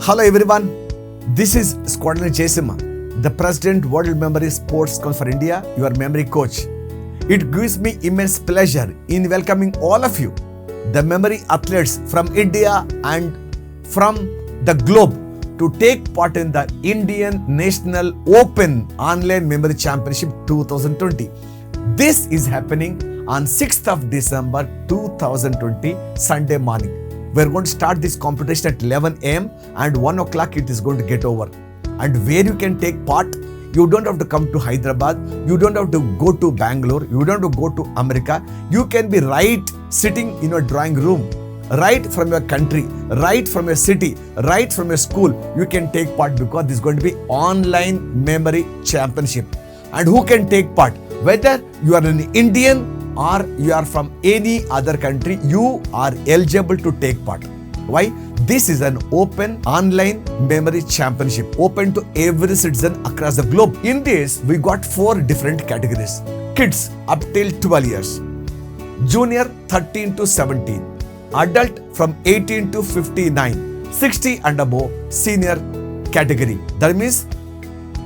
Hello everyone, this is Squadron Jaisima, the President World Memory Sports Council for India, your memory coach. It gives me immense pleasure in welcoming all of you, the memory athletes from India and from the globe, to take part in the Indian National Open Online Memory Championship 2020. This is happening on 6th of December 2020, Sunday morning. We're going to start this competition at 11 a.m. and 1 o'clock it is going to get over. And where you can take part, you don't have to come to Hyderabad, you don't have to go to Bangalore, you don't have to go to America. You can be right sitting in your drawing room, right from your country, right from your city, right from your school. You can take part because this is going to be online memory championship. And who can take part? Whether you are an Indian or you are from any other country, you are eligible to take part. Why? This is an open online memory championship, open to every citizen across the globe. In this, we got 4 different categories. Kids up till 12 years, junior 13 to 17, adult from 18 to 59, 60 and above, senior category. That means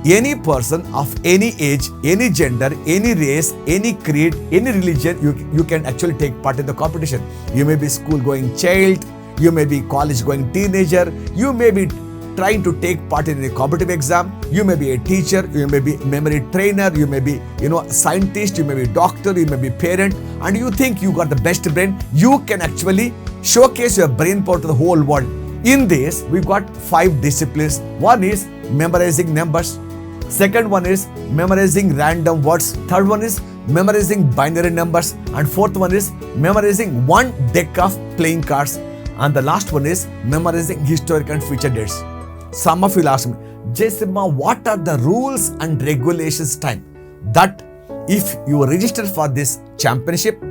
any person of any age, any gender, any race, any creed, any religion, you can actually take part in the competition. You may be school going child, you may be college going teenager, you may be trying to take part in a competitive exam, you may be a teacher, you may be memory trainer, you may be scientist, you may be doctor, you may be parent, and you think you got the best brain. You can actually showcase your brain power to the whole world. In this, we've got 5 disciplines. One is memorizing numbers. Second one is memorizing random words. Third one is memorizing binary numbers. And fourth one is memorizing one deck of playing cards. And the last one is memorizing historic and future dates. Some of you will ask me, Jaisima, what are the rules and regulations time? That if you register for this championship,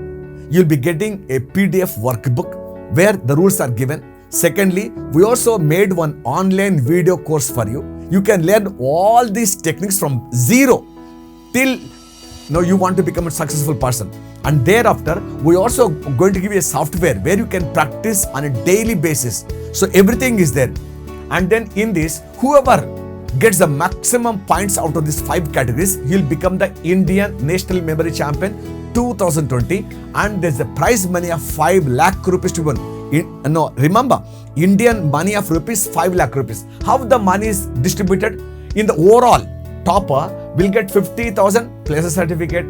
you'll be getting a PDF workbook where the rules are given. Secondly, we also made one online video course for you. You can learn all these techniques from zero till you want to become a successful person. And thereafter, we also going to give you a software where you can practice on a daily basis. So everything is there. And then in this, whoever gets the maximum points out of these 5 categories, he'll become the Indian National Memory Champion 2020. And there's a prize money of 5 lakh rupees to win. Remember, Indian money of rupees 5 lakh rupees. How the money is distributed? In the overall, topper will get 50,000 plus a certificate.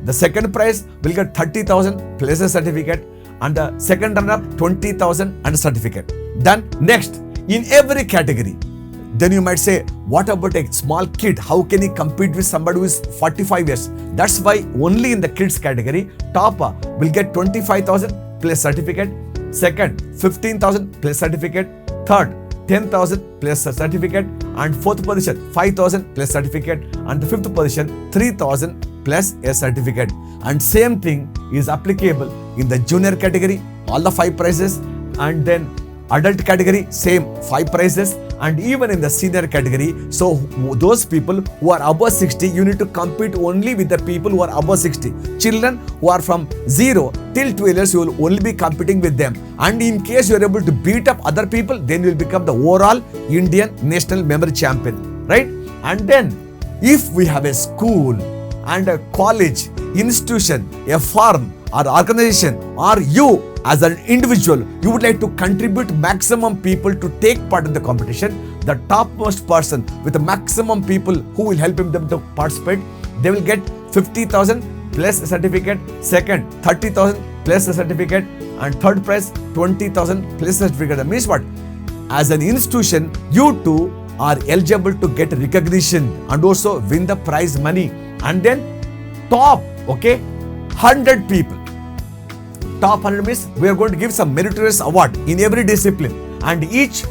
The second prize will get 30,000 plus a certificate. And the second runner-up 20,000 and a certificate. Then next, in every category, then you might say, what about a small kid? How can he compete with somebody who is 45 years? That's why only in the kids category, topper will get 25,000 plus certificate. Second, 15,000 plus certificate. Third, 10,000 plus a certificate. And fourth position, 5,000 plus certificate. And the fifth position, 3,000 plus a certificate. And same thing is applicable in the junior category, all the 5 prizes. And then adult category, same 5 prizes. And even in the senior category, so those people who are above 60, you need to compete only with the people who are above 60. Children who are from 0 till 12 years, you will only be competing with them. And in case you are able to beat up other people, then you will become the overall Indian National Memory Champion, right? And then if we have a school and a college, institution, a firm or organization, or you as an individual, you would like to contribute maximum people to take part in the competition, the topmost person with the maximum people who will help them to participate, they will get 50,000 plus a certificate. Second, 30,000 plus a certificate. And third prize, 20,000 plus a certificate. That means what? As an institution, you too are eligible to get recognition and also win the prize money. And then top, 100 people. Top 100 means we are going to give some meritorious award in every discipline, and each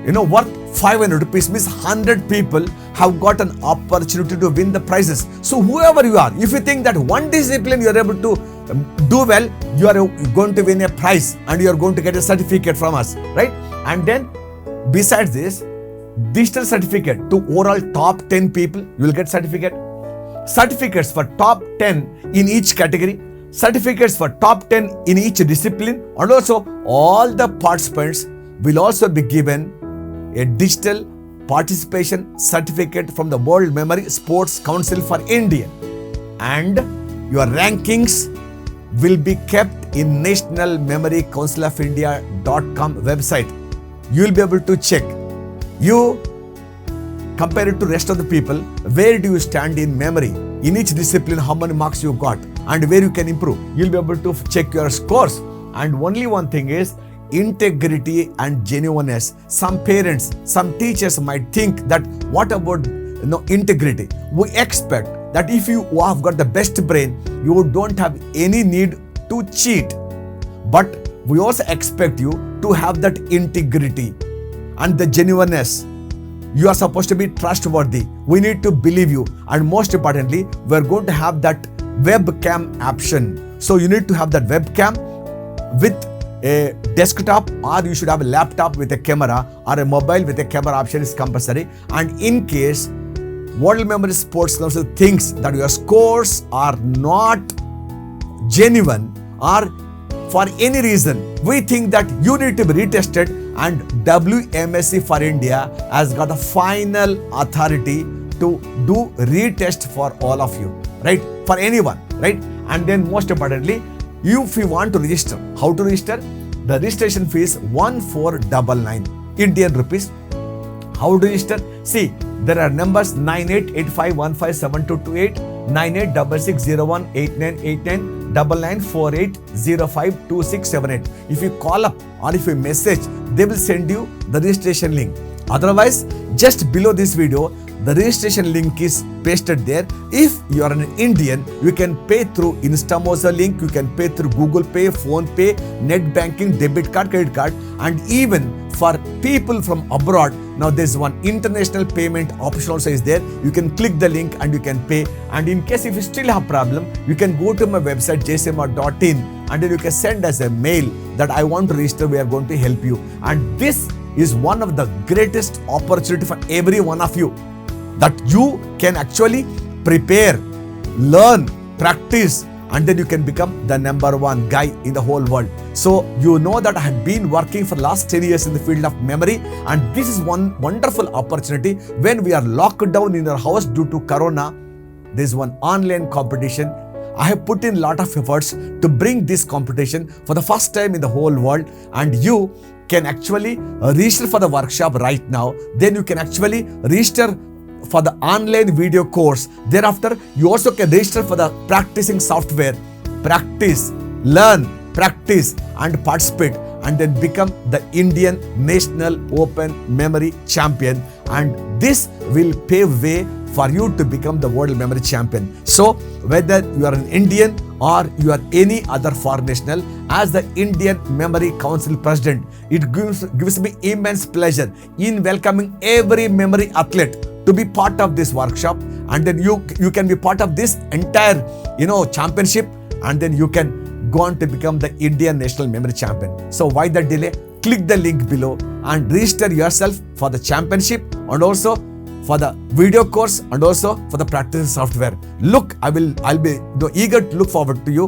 worth 500 rupees means 100 people have got an opportunity to win the prizes. So whoever you are, if you think that one discipline you are able to do well, you are going to win a prize and you are going to get a certificate from us, right? And then besides this, digital certificate to overall top 10 people, you will get certificate. Certificates for top 10 in each category. Certificates for top 10 in each discipline, and also all the participants will also be given a digital participation certificate from the World Memory Sports Council for India. And your rankings will be kept in National Memory Council of India.com website. You will be able to check. You compare it to rest of the people. Where do you stand in memory? In each discipline, how many marks you got and where you can improve. You'll be able to check your scores. And only one thing is integrity and genuineness. Some parents, some teachers might think that what about integrity? We expect that if you have got the best brain, you don't have any need to cheat. But we also expect you to have that integrity and the genuineness. You are supposed to be trustworthy. We need to believe you. And most importantly, we're going to have that webcam option. So you need to have that webcam with a desktop, or you should have a laptop with a camera, or a mobile with a camera option is compulsory. And in case World Memory Sports Council thinks that your scores are not genuine, or for any reason we think that you need to be retested, and WMSC for India has got the final authority to do retest for all of you, right? For anyone, right? And then most importantly, if you want to register, how to register? The registration fee is 1499 Indian rupees. How to register? See, there are numbers 9885157228, 9866018989, 9948052678. If you call up or if you message, they will send you the registration link. Otherwise, just below this video, the registration link is pasted there. If you are an Indian, you can pay through Instamoza link, you can pay through Google Pay, Phone Pay, net banking, debit card, credit card, and even for people from abroad, now there's one international payment option also is there. You can click the link and you can pay. And in case if you still have problem, you can go to my website jaysimha.in and then you can send us a mail that I want to register, we are going to help you. And this is one of the greatest opportunity for every one of you, that you can actually prepare, learn, practice, and then you can become the number one guy in the whole world. So you know that I have been working for last 10 years in the field of memory, and this is one wonderful opportunity. When we are locked down in our house due to Corona, there is one online competition. I have put in a lot of efforts to bring this competition for the first time in the whole world, and you can actually register for the workshop right now. Then you can actually register for the online video course. Thereafter, you also can register for the practicing software. Practice, learn, practice and participate, and then become the Indian National Open Memory Champion. And this will pave way for you to become the World Memory Champion. So whether you are an Indian or you are any other foreign national, as the Indian Memory Council President, it gives me immense pleasure in welcoming every memory athlete to be part of this workshop. And then you can be part of this entire championship, and then you can go on to become the Indian National Memory Champion. So why the delay? Click the link below and register yourself for the championship, and also for the video course, and also for the practice software. Look, I'll be eager to look forward to you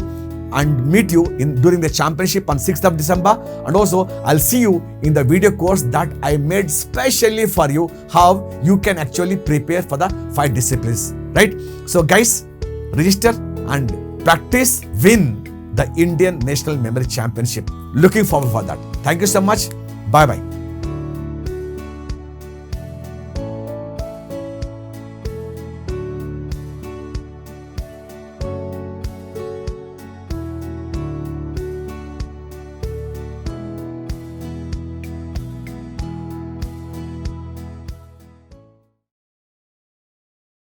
and meet you during the championship on 6th of December. And also I'll see you in the video course that I made specially for you, how you can actually prepare for the 5 disciplines, right? So guys, register and practice, win the Indian National Memory Championship. Looking forward for that. Thank you so much. Bye bye.